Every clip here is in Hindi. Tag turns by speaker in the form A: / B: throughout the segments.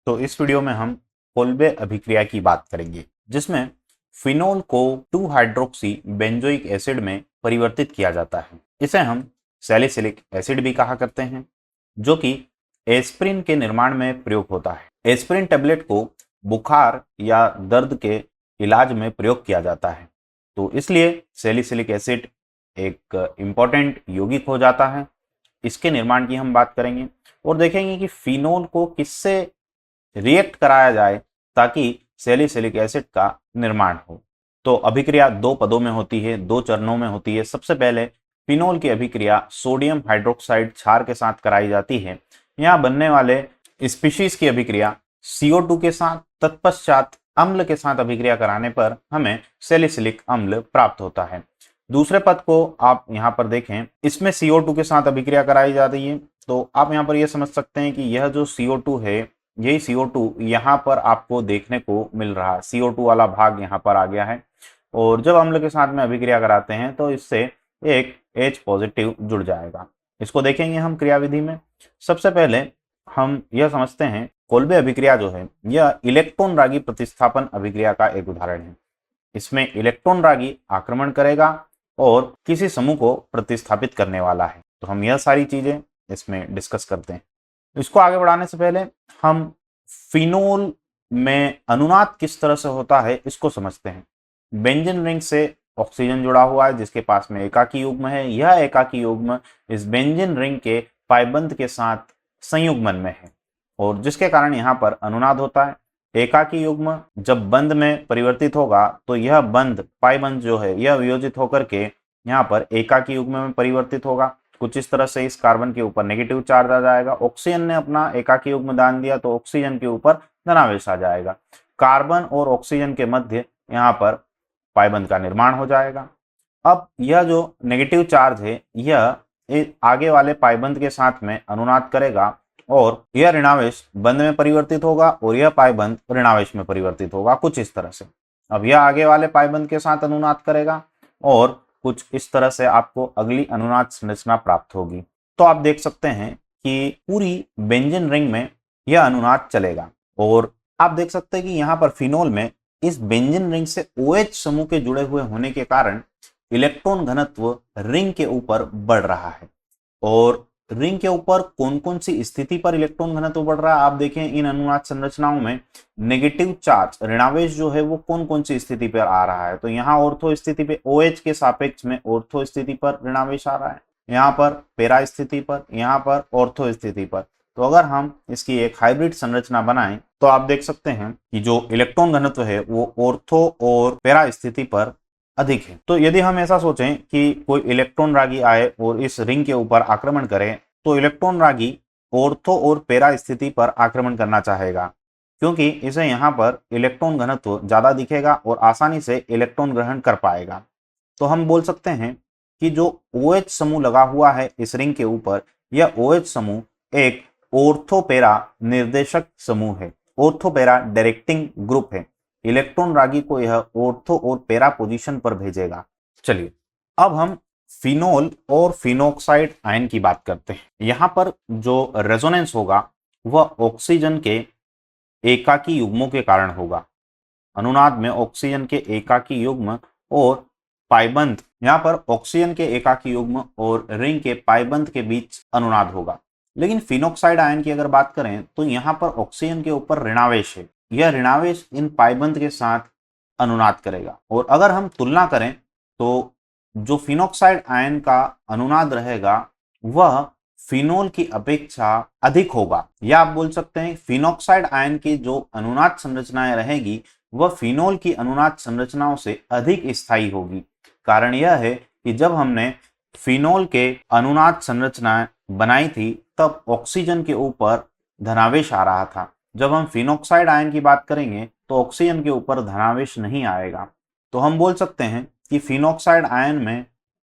A: तो इस वीडियो में हम कोल्बे अभिक्रिया की बात करेंगे, जिसमें फिनोल को 2 हाइड्रोक्सी बेंजोइक एसिड में परिवर्तित किया जाता है। इसे हम सैलिसिलिक एसिड भी कहा करते हैं, जो कि एस्प्रिन के निर्माण में प्रयोग होता है। एस्प्रिन टेबलेट को बुखार या दर्द के इलाज में प्रयोग किया जाता है, तो इसलिए सैलिसिलिक एसिड एक इम्पॉर्टेंट यौगिक हो जाता है। इसके निर्माण की हम बात करेंगे और देखेंगे कि फिनोल को किससे रिएक्ट कराया जाए ताकि सैलिसिलिक एसिड का निर्माण हो। तो अभिक्रिया दो पदों में होती है, दो चरणों में होती है। सबसे पहले फिनोल की अभिक्रिया सोडियम हाइड्रोक्साइड क्षार के साथ कराई जाती है। यहाँ बनने वाले स्पीशीज की अभिक्रिया CO2 के साथ, तत्पश्चात अम्ल के साथ अभिक्रिया कराने पर हमें सैलिसिलिक अम्ल प्राप्त होता है। दूसरे पद को आप यहाँ पर देखें, इसमें CO2 के साथ अभिक्रिया कराई जा रही है। तो आप यहाँ पर यह समझ सकते हैं कि यह जो CO2 है, यही CO2 यहाँ पर आपको देखने को मिल रहा है। CO2 वाला भाग यहाँ पर आ गया है और जब अम्ल के साथ में अभिक्रिया कराते हैं तो इससे एक H पॉजिटिव जुड़ जाएगा। इसको देखेंगे हम क्रियाविधि में। सबसे पहले हम यह समझते हैं, कोल्बे अभिक्रिया जो है यह इलेक्ट्रॉन रागी प्रतिस्थापन अभिक्रिया का एक उदाहरण है। इसमें इलेक्ट्रॉन रागी आक्रमण करेगा और किसी समूह को प्रतिस्थापित करने वाला है। तो हम यह सारी चीजें इसमें डिस्कस करते हैं। इसको आगे बढ़ाने से पहले हम फिनोल में अनुनाद किस तरह से होता है इसको समझते हैं। बेंजीन रिंग से ऑक्सीजन जुड़ा हुआ है जिसके पास में एकाकी युग्म है। यह एकाकी युग्म इस बेंजीन रिंग के पाइबंध के साथ संयुग्मन में है और जिसके कारण यहाँ पर अनुनाद होता है। एकाकी युग्म जब बंध में परिवर्तित होगा तो यह बंध पाइबंध जो है यह वियोजित होकर के यहाँ पर एकाकी युग्म में परिवर्तित होगा। कुछ इस तरह से इस कार्बन के ऊपर नेगेटिव चार्ज आ जाएगा। ऑक्सीजन ने अपना एकाकी युग्म दान दिया तो ऑक्सीजन के ऊपर धनावेश आ जाएगा। कार्बन और ऑक्सीजन के मध्य यहाँ पर पाइबंध का निर्माण हो जाएगा। अब यह जो नेगेटिव चार्ज है यह आगे वाले पाइबंध के साथ में अनुनाद करेगा और यह ऋणावेश बंध में परिवर्तित होगा और यह पाइबंध ऋणावेश में परिवर्तित होगा, कुछ इस तरह से। अब यह आगे वाले पाइबंध के साथ अनुनाद करेगा और कुछ इस तरह से आपको अगली अनुनाद संरचना प्राप्त होगी। तो आप देख सकते हैं कि पूरी बेंजीन रिंग में यह अनुनाद चलेगा और आप देख सकते हैं कि यहाँ पर फिनोल में इस बेंजीन रिंग से OH समूह के जुड़े हुए होने के कारण इलेक्ट्रॉन घनत्व रिंग के ऊपर बढ़ रहा है। और रिंग के ऊपर कौन कौन सी स्थिति पर इलेक्ट्रॉन घनत्व बढ़ रहा है आप देखें। इन अनुनाद संरचनाओं में नेगेटिव चार्ज ऋणावेश जो है वो कौन कौन सी स्थिति पर आ रहा है। तो यहाँ ऑर्थो स्थिति पे OH के सापेक्ष में ऑर्थो स्थिति पर ऋणावेश आ रहा है, यहाँ पर पैरा स्थिति पर, यहाँ पर ऑर्थो स्थिति पर। तो अगर हम इसकी एक हाइब्रिड संरचना बनाएं तो आप देख सकते हैं कि जो इलेक्ट्रॉन घनत्व है वो ऑर्थो और पैरा स्थिति पर अधिक है। तो यदि हम ऐसा सोचें कि कोई इलेक्ट्रॉन रागी आए और इस रिंग के ऊपर आक्रमण करे तो इलेक्ट्रॉन रागी ऑर्थो और पैरा स्थिति पर आक्रमण करना चाहेगा, क्योंकि इसे यहाँ पर इलेक्ट्रॉन घनत्व ज्यादा दिखेगा और आसानी से इलेक्ट्रॉन ग्रहण कर पाएगा। तो हम बोल सकते हैं कि जो OH समूह लगा हुआ है इस रिंग के ऊपर, यह OH समूह एक ऑर्थोपेरा निर्देशक समूह है, ऑर्थोपेरा डायरेक्टिंग ग्रुप है। इलेक्ट्रॉन रागी को यह ऑर्थो और पैरा पोजीशन पर भेजेगा। चलिए अब हम फिनोल और फिनोक्साइड आयन की बात करते हैं। यहाँ पर जो रेजोनेंस होगा वह ऑक्सीजन के एकाकी युग्मों के कारण होगा। अनुनाद में ऑक्सीजन के एकाकी युग्म और पाइबंध, यहाँ पर ऑक्सीजन के एकाकी युग्म और रिंग के पाइबंध के बीच अनुनाद होगा। लेकिन फिनोक्साइड आयन की अगर बात करें तो यहाँ पर ऑक्सीजन के ऊपर ऋणावेश है। यह ऋणावेश इन पाइबंध के साथ अनुनाद करेगा और अगर हम तुलना करें तो जो फिनोक्साइड आयन का अनुनाद रहेगा वह फिनोल की अपेक्षा अधिक होगा, या आप बोल सकते हैं फिनोक्साइड आयन की जो अनुनाद संरचनाएं रहेगी वह फिनोल की अनुनाद संरचनाओं से अधिक स्थायी होगी। कारण यह है कि जब हमने फिनोल के अनुनाद संरचनाएं बनाई थी तब ऑक्सीजन के ऊपर धनावेश आ रहा था। जब हम फिनोक्साइड आयन की बात करेंगे तो ऑक्सीजन के ऊपर धनावेश नहीं आएगा। तो हम बोल सकते हैं कि फिनोक्साइड आयन में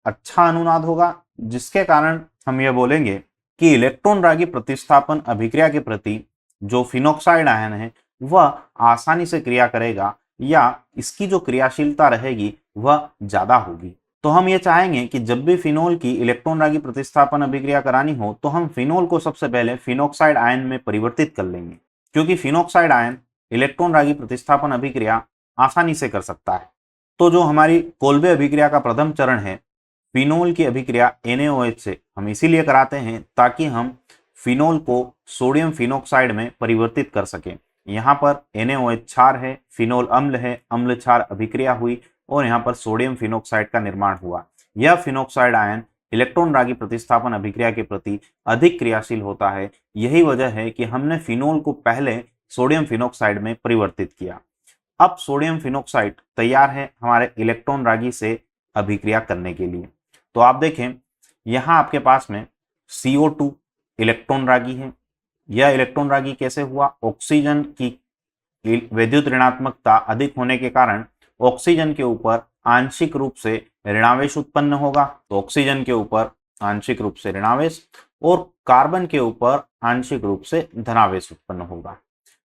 A: अच्छा अनुनाद होगा, जिसके कारण हम यह बोलेंगे कि इलेक्ट्रॉन रागी प्रतिस्थापन अभिक्रिया के प्रति जो फिनोक्साइड आयन है वह आसानी से क्रिया करेगा या इसकी जो क्रियाशीलता रहेगी वह ज्यादा होगी। तो हम ये चाहेंगे कि जब भी फिनोल की इलेक्ट्रॉन रागी प्रतिस्थापन अभिक्रिया करानी हो तो हम फिनोल को सबसे पहले फिनोक्साइड आयन में परिवर्तित कर लेंगे क्योंकि फिनोक्साइड आयन इलेक्ट्रॉन रागी प्रतिस्थापन अभिक्रिया आसानी से कर सकता है। तो जो हमारी कोल्बे अभिक्रिया का प्रथम चरण है फिनोल की अभिक्रिया NaOH से हम इसीलिए कराते हैं ताकि हम फिनोल को सोडियम फिनोक्साइड में परिवर्तित कर सकें। यहाँ पर NaOH क्षार है, फिनोल अम्ल है, अम्ल क्षार अभिक्रिया हुई और यहाँ पर सोडियम फिनोक्साइड का निर्माण हुआ। यह फिनोक्साइड आयन इलेक्ट्रॉन रागी प्रतिस्थापन अभिक्रिया के प्रति अधिक क्रियाशील होता है। यही वजह है कि हमने फिनोल को पहले सोडियम फिनोक्साइड में परिवर्तित किया। अब सोडियम फिनोक्साइड तैयार है हमारे इलेक्ट्रॉन रागी से अभिक्रिया करने के लिए। तो आप देखें यहाँ आपके पास में CO2 इलेक्ट्रॉन रागी है। यह इलेक्ट्रॉन रागी कैसे हुआ? ऑक्सीजन की विद्युत ऋणात्मकता अधिक होने के कारण ऑक्सीजन के ऊपर आंशिक रूप से ऋणावेश उत्पन्न होगा। तो ऑक्सीजन के ऊपर आंशिक रूप से ऋणावेश और कार्बन के ऊपर आंशिक रूप से धनावेश उत्पन्न होगा।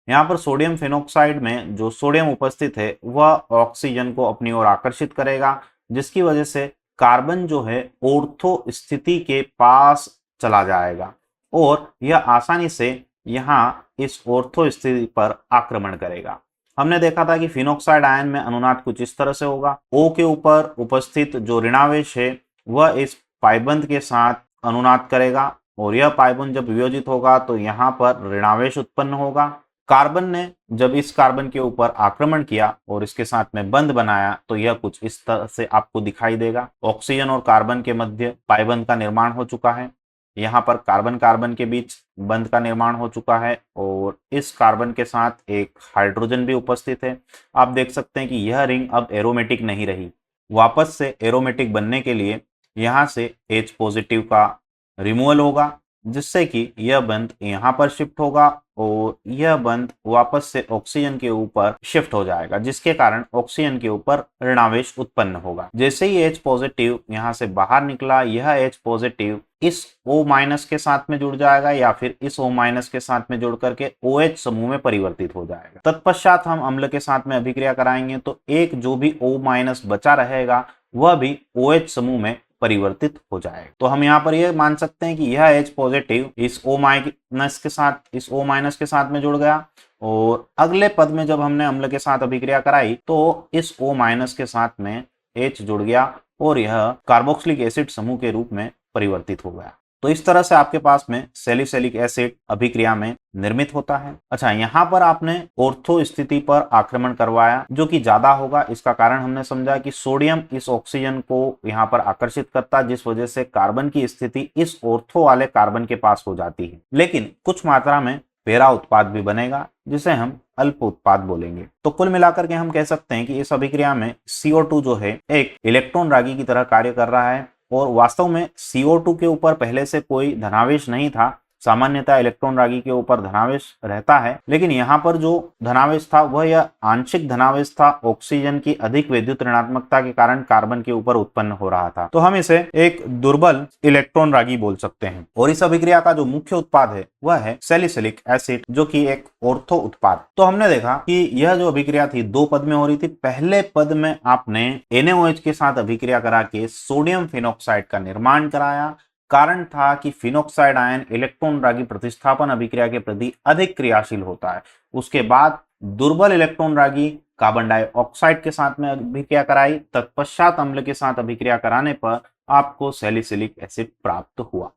A: यहाँ पर सोडियम फिनोक्साइड में जो सोडियम उपस्थित है वह ऑक्सीजन को अपनी ओर आकर्षित करेगा, जिसकी वजह से कार्बन जो है ऑर्थो स्थिति के पास चला जाएगा और यह आसानी से यहाँ इस ऑर्थो स्थिति पर आक्रमण करेगा। हमने देखा था कि फिनोक्साइड आयन में अनुनाद कुछ इस तरह से होगा। O के ऊपर उपस्थित जो ऋणावेश है वह इस पाइबंद के साथ अनुनाद करेगा और यह पाइबंद जब वियोजित होगा तो यहाँ पर ऋणावेश उत्पन्न होगा। कार्बन ने जब इस कार्बन के ऊपर आक्रमण किया और इसके साथ में बंध बनाया तो यह कुछ इस तरह से आपको दिखाई देगा। ऑक्सीजन और कार्बन के मध्य पाइबंद का निर्माण हो चुका है। यहाँ पर कार्बन कार्बन के बीच बंध का निर्माण हो चुका है और इस कार्बन के साथ एक हाइड्रोजन भी उपस्थित है। आप देख सकते हैं कि यह रिंग अब एरोमेटिक नहीं रही। वापस से एरोमेटिक बनने के लिए यहाँ से H पॉजिटिव का रिमूवल होगा, जिससे कि यह बंध यहाँ पर शिफ्ट होगा और यह बंध वापस से ऑक्सीजन के ऊपर शिफ्ट हो जाएगा, जिसके कारण ऑक्सीजन के ऊपर ऋणावेश उत्पन्न होगा। जैसे ही H पॉजिटिव यहाँ से बाहर निकला, यह H पॉजिटिव इस O- के साथ में जुड़ जाएगा या फिर इस O- के साथ में जुड़ करके OH समूह में परिवर्तित हो जाएगा। तत्पश्चात हम अम्ल के साथ में अभिक्रिया कराएंगे तो एक जो भी O- बचा रहेगा वह भी OH समूह में परिवर्तित हो जाएगा। तो हम यहाँ पर यह मान सकते हैं कि यह H पॉजिटिव इस O- के साथ में जुड़ गया और अगले पद में जब हमने अम्ल के साथ अभिक्रिया कराई तो इस O- के साथ में H जुड़ गया और यह कार्बोक्सिलिक एसिड समूह के रूप में परिवर्तित हो गया। तो इस तरह से आपके पास में सैलिसिलिक एसिड अभिक्रिया में निर्मित होता है। अच्छा, यहाँ पर आपने ऑर्थो स्थिति पर आक्रमण करवाया जो कि ज्यादा होगा। इसका कारण हमने समझा कि सोडियम इस ऑक्सीजन को यहाँ पर आकर्षित करता है, जिस वजह से कार्बन की स्थिति इस ऑर्थो वाले कार्बन के पास हो जाती है। लेकिन कुछ मात्रा में पेरा उत्पाद भी बनेगा जिसे हम अल्प उत्पाद बोलेंगे। तो कुल मिलाकर के हम कह सकते हैं कि इस अभिक्रिया में CO2 जो है एक इलेक्ट्रॉन रागी की तरह कार्य कर रहा है और वास्तव में CO2 के ऊपर पहले से कोई धनावेश नहीं था। सामान्यतः इलेक्ट्रॉन रागी के ऊपर धनावेश रहता है, लेकिन यहाँ पर जो धनावेश था वह यह आंशिक धनावेश था। ऑक्सीजन की अधिक विद्युत ऋणात्मकता के कारण कार्बन के ऊपर उत्पन्न हो रहा था। तो हम इसे एक दुर्बल इलेक्ट्रॉन रागी बोल सकते हैं। और इस अभिक्रिया का जो मुख्य उत्पाद है वह है सैलिसिलिक एसिड, जो कि एक ऑर्थो उत्पाद। तो हमने देखा कि यह जो अभिक्रिया थी दो पद में हो रही थी। पहले पद में आपने NaOH के साथ अभिक्रिया करा के सोडियम फिनोक्साइड का निर्माण कराया। कारण था कि फिनोक्साइड आयन इलेक्ट्रॉन रागी प्रतिस्थापन अभिक्रिया के प्रति अधिक क्रियाशील होता है। उसके बाद दुर्बल इलेक्ट्रॉन रागी कार्बन डाइऑक्साइड के साथ में अभिक्रिया कराई। तत्पश्चात अम्ल के साथ अभिक्रिया कराने पर आपको सैलिसिलिक एसिड प्राप्त हुआ।